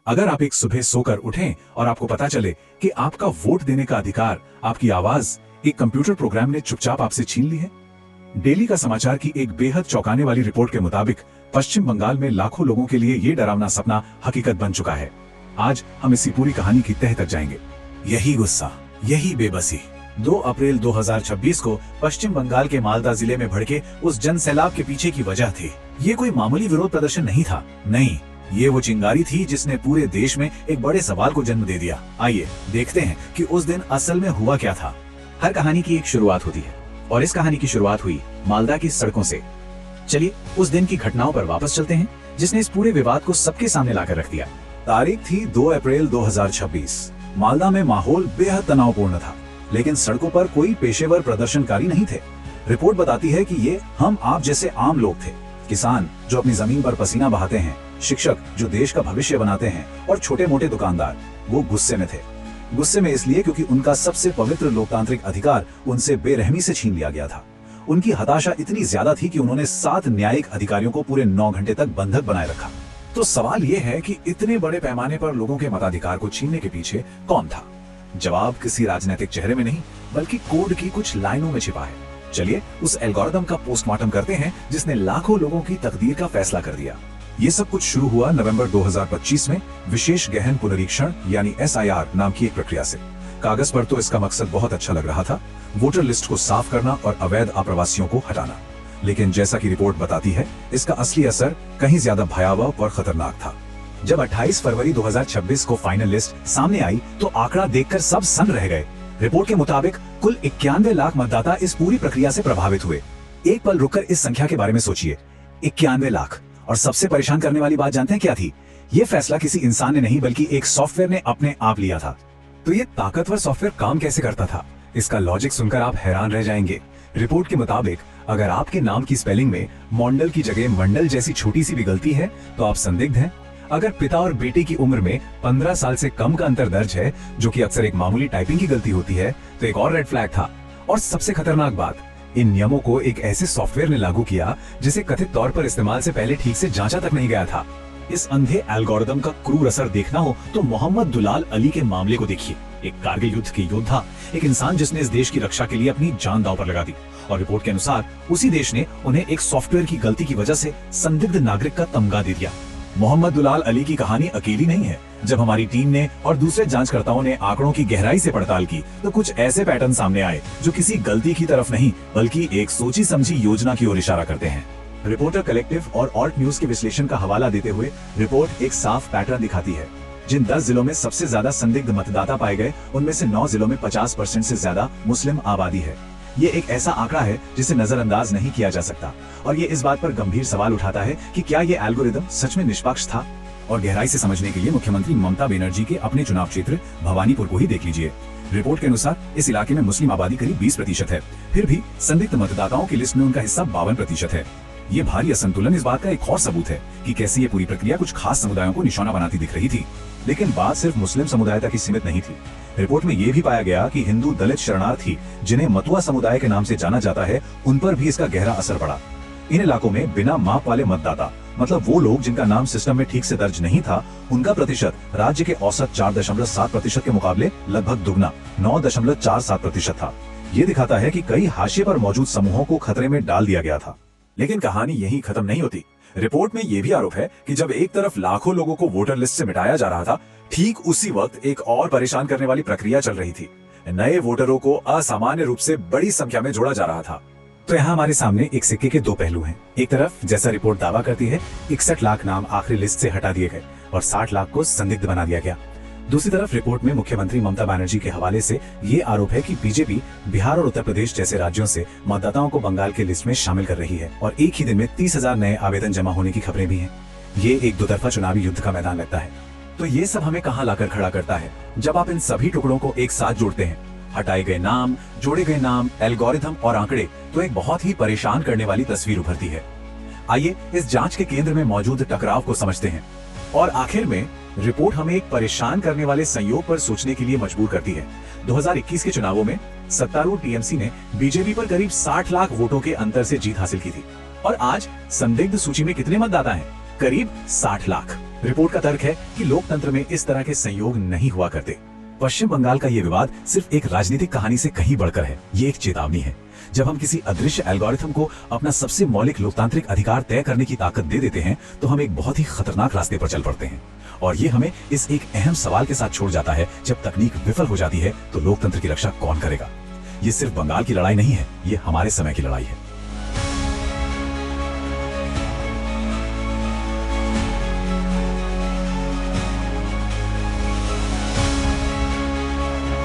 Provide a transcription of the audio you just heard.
अगर आप एक सुबह सोकर उठें और आपको पता चले कि आपका वोट देने का अधिकार, आपकी आवाज एक कंप्यूटर प्रोग्राम ने चुपचाप आपसे छीन ली है। डेली का समाचार की एक बेहद चौंकाने वाली रिपोर्ट के मुताबिक पश्चिम बंगाल में लाखों लोगों के लिए ये डरावना सपना हकीकत बन चुका है। आज हम इसी पूरी कहानी की तह तक जाएंगे। यही गुस्सा, यही बेबसी 2 अप्रैल 2026 को पश्चिम बंगाल के मालदा जिले में भड़के उस जन सैलाब के पीछे की वजह थी। ये कोई मामूली विरोध प्रदर्शन नहीं था, नहीं, ये वो चिंगारी थी जिसने पूरे देश में एक बड़े सवाल को जन्म दे दिया। आइए देखते हैं कि उस दिन असल में हुआ क्या था। हर कहानी की एक शुरुआत होती है और इस कहानी की शुरुआत हुई मालदा की सड़कों से। चलिए उस दिन की घटनाओं पर वापस चलते हैं जिसने इस पूरे विवाद को सबके सामने लाकर रख दिया। तारीख थी 2 अप्रैल 2026। मालदा में माहौल बेहद तनावपूर्ण था, लेकिन सड़कों पर कोई पेशेवर प्रदर्शनकारी नहीं थे। रिपोर्ट बताती है कि ये हम आप जैसे आम लोग थे, किसान जो अपनी जमीन पर पसीना बहाते हैं, शिक्षक जो देश का भविष्य बनाते हैं, और छोटे मोटे दुकानदार। वो गुस्से में थे। गुस्से में इसलिए क्योंकि उनका सबसे पवित्र लोकतांत्रिक अधिकार उनसे बेरहमी से छीन लिया गया था। उनकी हताशा इतनी ज्यादा थी कि उन्होंने 7 न्यायिक अधिकारियों को पूरे 9 घंटे तक बंधक बनाए रखा। तो सवाल ये है कि इतने बड़े पैमाने पर लोगों के मताधिकार को छीनने के पीछे कौन था? जवाब किसी राजनीतिक चेहरे में नहीं, बल्कि कोड की कुछ लाइनों में छिपा है। चलिए उस एल्गोरिदम का पोस्टमार्टम करते हैं जिसने लाखों लोगों की तकदीर का फैसला कर दिया। ये सब कुछ शुरू हुआ नवंबर 2025 में विशेष गहन पुनरीक्षण यानी SIR नाम की एक प्रक्रिया से। कागज पर तो इसका मकसद बहुत अच्छा लग रहा था, वोटर लिस्ट को साफ करना और अवैध आप्रवासियों को हटाना। लेकिन जैसा कि रिपोर्ट बताती है, इसका असली असर कहीं ज्यादा भयावह और खतरनाक था। जब 28 फरवरी 2026 को फाइनल लिस्ट सामने आई तो आंकड़ा देखकर सब सन्न रह गए। रिपोर्ट के मुताबिक कुल 91 लाख मतदाता इस पूरी प्रक्रिया से प्रभावित हुए। एक पल रुककर इस संख्या के बारे में सोचिए, 91 लाख। और सबसे परेशान करने वाली बात जानते हैं क्या थी? ये फैसला किसी इंसान ने नहीं बल्कि एक सॉफ्टवेयर ने अपने आप लिया था। तो ये ताकतवर सॉफ्टवेयर काम कैसे करता था? इसका लॉजिक सुनकर आप हैरान रह जाएंगे। रिपोर्ट के मुताबिक अगर आपके नाम की स्पेलिंग में मोंडल की जगह मंडल जैसी छोटी सी भी गलती है तो आप संदिग्ध हैं। अगर पिता और बेटे की उम्र में 15 साल से कम का अंतर दर्ज है, जो कि अक्सर एक मामूली टाइपिंग की गलती होती है, तो एक और रेड फ्लैग था। और सबसे खतरनाक बात, इन नियमों को एक ऐसे सॉफ्टवेयर ने लागू किया जिसे कथित तौर पर इस्तेमाल से पहले ठीक से जांचा तक नहीं गया था। इस अंधे एल्गोरिदम का क्रूर असर देखना हो तो मोहम्मद दुलाल अली के मामले को देखिए। एक कारगिल युद्ध के योद्धा, एक इंसान जिसने इस देश की रक्षा के लिए अपनी जान दांव पर लगा दी। और रिपोर्ट के अनुसार उसी देश ने उन्हें एक सॉफ्टवेयर की गलती की वजह से संदिग्ध नागरिक का तमगा दे दिया। मोहम्मद दुलाल अली की कहानी अकेली नहीं है। जब हमारी टीम ने और दूसरे जांचकर्ताओं ने आंकड़ों की गहराई से पड़ताल की तो कुछ ऐसे पैटर्न सामने आए जो किसी गलती की तरफ नहीं बल्कि एक सोची समझी योजना की ओर इशारा करते हैं। रिपोर्टर कलेक्टिव और ऑल्ट न्यूज के विश्लेषण का हवाला देते हुए रिपोर्ट एक साफ पैटर्न दिखाती है। जिन 10 जिलों में सबसे ज्यादा संदिग्ध मतदाता पाए गए, उनमें से 9 जिलों में 50% से ज्यादा मुस्लिम आबादी है। ये एक ऐसा आंकड़ा है जिसे नजरअंदाज नहीं किया जा सकता और ये इस बात पर गंभीर सवाल उठाता है कि क्या ये एल्गोरिदम सच में निष्पक्ष था? और गहराई से समझने के लिए मुख्यमंत्री ममता बनर्जी के अपने चुनाव क्षेत्र भवानीपुर को ही देख लीजिए। रिपोर्ट के अनुसार इस इलाके में मुस्लिम आबादी करीब 20% है, फिर भी संदिग्ध मतदाताओं की लिस्ट में उनका हिस्सा 52% है। ये भारी असंतुलन इस बात का एक और सबूत है कि कैसे ये पूरी प्रक्रिया कुछ खास समुदायों को निशाना बनाती दिख रही थी। लेकिन बात सिर्फ मुस्लिम समुदाय तक ही सीमित नहीं थी। रिपोर्ट में यह भी पाया गया कि हिंदू दलित शरणार्थी, जिन्हें मतुआ समुदाय के नाम से जाना जाता है, उन पर भी इसका गहरा असर पड़ा। इन इलाकों में बिना माप वाले मतदाता, मतलब वो लोग जिनका नाम सिस्टम में ठीक से दर्ज नहीं था, उनका प्रतिशत राज्य के औसत 4.7% के मुकाबले लगभग दुगना 9.47% था। ये दिखाता है कि कई हाशिए पर मौजूद समूहों को खतरे में डाल दिया गया था। लेकिन कहानी यहीं खत्म नहीं होती। रिपोर्ट में यह भी आरोप है कि जब एक तरफ लाखों लोगों को वोटर लिस्ट से मिटाया जा रहा था, ठीक उसी वक्त एक और परेशान करने वाली प्रक्रिया चल रही थी। नए वोटरों को असामान्य रूप से बड़ी संख्या में जोड़ा जा रहा था। तो यहाँ हमारे सामने एक सिक्के के 2 पहलू हैं। एक तरफ जैसा रिपोर्ट दावा करती है 61 लाख नाम आखिरी लिस्ट से हटा दिए गए और 60 लाख को संदिग्ध बना दिया गया। दूसरी तरफ रिपोर्ट में मुख्यमंत्री ममता बनर्जी के हवाले से ये आरोप है कि बीजेपी बिहार और उत्तर प्रदेश जैसे राज्यों से मतदाताओं को बंगाल के लिस्ट में शामिल कर रही है और एक ही दिन में 30,000 नए आवेदन जमा होने की खबरें भी हैं। ये एक दोतरफा चुनावी युद्ध का मैदान लगता है। तो ये सब हमें कहाँ लाकर खड़ा करता है? जब आप इन सभी टुकड़ों को एक साथ जोड़ते हैं, हटाए गए नाम, जोड़े गए नाम, एल्गोरिथम और आंकड़े, तो एक बहुत ही परेशान करने वाली तस्वीर उभरती है। आइए इस जांच के केंद्र में मौजूद टकराव को समझते हैं और आखिर में रिपोर्ट हमें एक परेशान करने वाले संयोग पर सोचने के लिए मजबूर करती है। 2021 के चुनावों में सत्तारूढ़ टीएमसी ने बीजेपी पर करीब 60 लाख वोटों के अंतर से जीत हासिल की थी और आज संदिग्ध सूची में कितने मतदाता हैं? करीब 60 लाख। रिपोर्ट का तर्क है कि लोकतंत्र में इस तरह के संयोग नहीं हुआ करते। पश्चिम बंगाल का ये विवाद सिर्फ एक राजनीतिक कहानी से कहीं बढ़कर है। ये एक चेतावनी है। जब हम किसी अदृश्य एल्गोरिथम को अपना सबसे मौलिक लोकतांत्रिक अधिकार तय करने की ताकत दे देते हैं तो हम एक बहुत ही खतरनाक रास्ते पर चल पड़ते हैं। और ये हमें इस एक अहम सवाल के साथ छोड़ जाता है, जब तकनीक विफल हो जाती है तो लोकतंत्र की रक्षा कौन करेगा। ये सिर्फ बंगाल की लड़ाई नहीं है, ये हमारे समय की लड़ाई है।